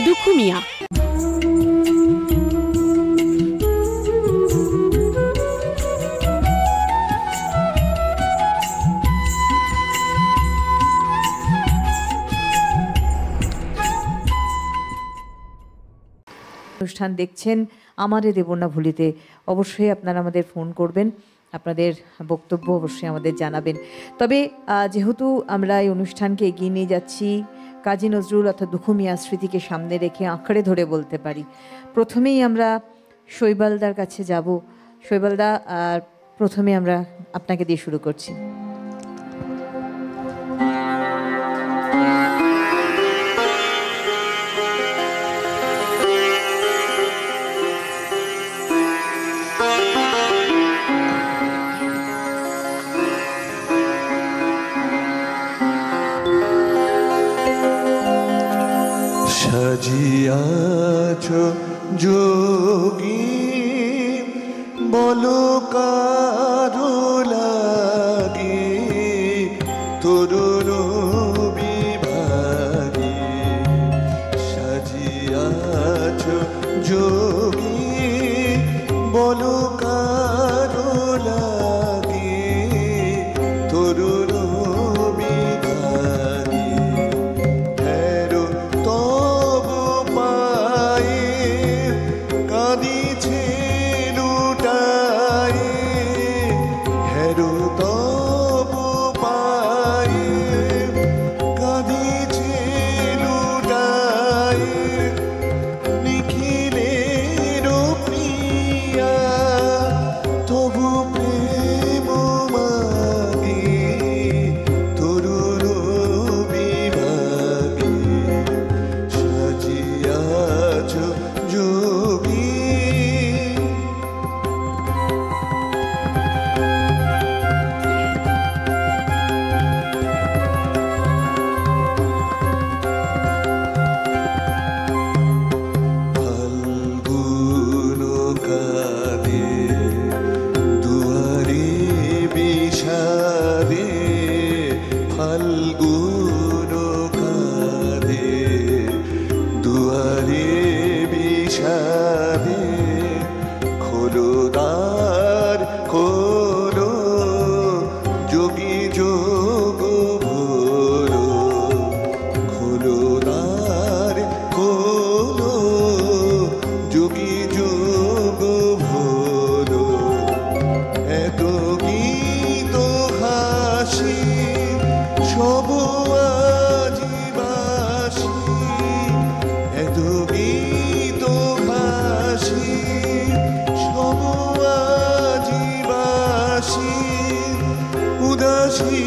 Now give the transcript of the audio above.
দুখু মিয়া। অনুষ্ঠান দেখছেন আমারে দেব না ভুলিতে। অবশ্যই আপনারা আমাদের ফোন করবেন, আপনাদের বক্তব্য অবশ্যই আমাদের জানাবেন। তবে যেহেতু আমরা এই অনুষ্ঠানকে এগিয়ে নিয়ে যাচ্ছি কাজী নজরুল অর্থাৎ দুখু মিয়ার স্মৃতিকে সামনে রেখে আঁকড়ে ধরে বলতে পারি, প্রথমেই আমরা শৈবালদার কাছে যাব। শৈবালদা, প্রথমে আমরা আপনাকে দিয়ে শুরু করছি। সাজিয়াছ যোগী বলো কারো লাগে তরুণ বিভাগে। সাজিয়াছ যোগী বলো কারো লাগে তরুণ বিভাগে। হেরো তব পায়ে কাঁদিছে লুটায়ে, হেরো তব পায়ে কাঁদিছে লুটায়ে। নিখিলের প্রিয়া তবু প্রেম মাগে তরুণ বিভাগে। সাজিয়াছ যোগী ফাল্গুন কাঁদে দুয়ারে বিষাদে। ফাল্গুন কাঁদে দুয়ারে বিষাদে। খোলো দ্বার খোলো যোগী যোগ ভোলো। খোলো দ্বার খোলো যোগী যোগ ভোলো। এত গীত হাসি সব আজিবাসী। এত গীত হাসি সব আজিবাসী। উদাসী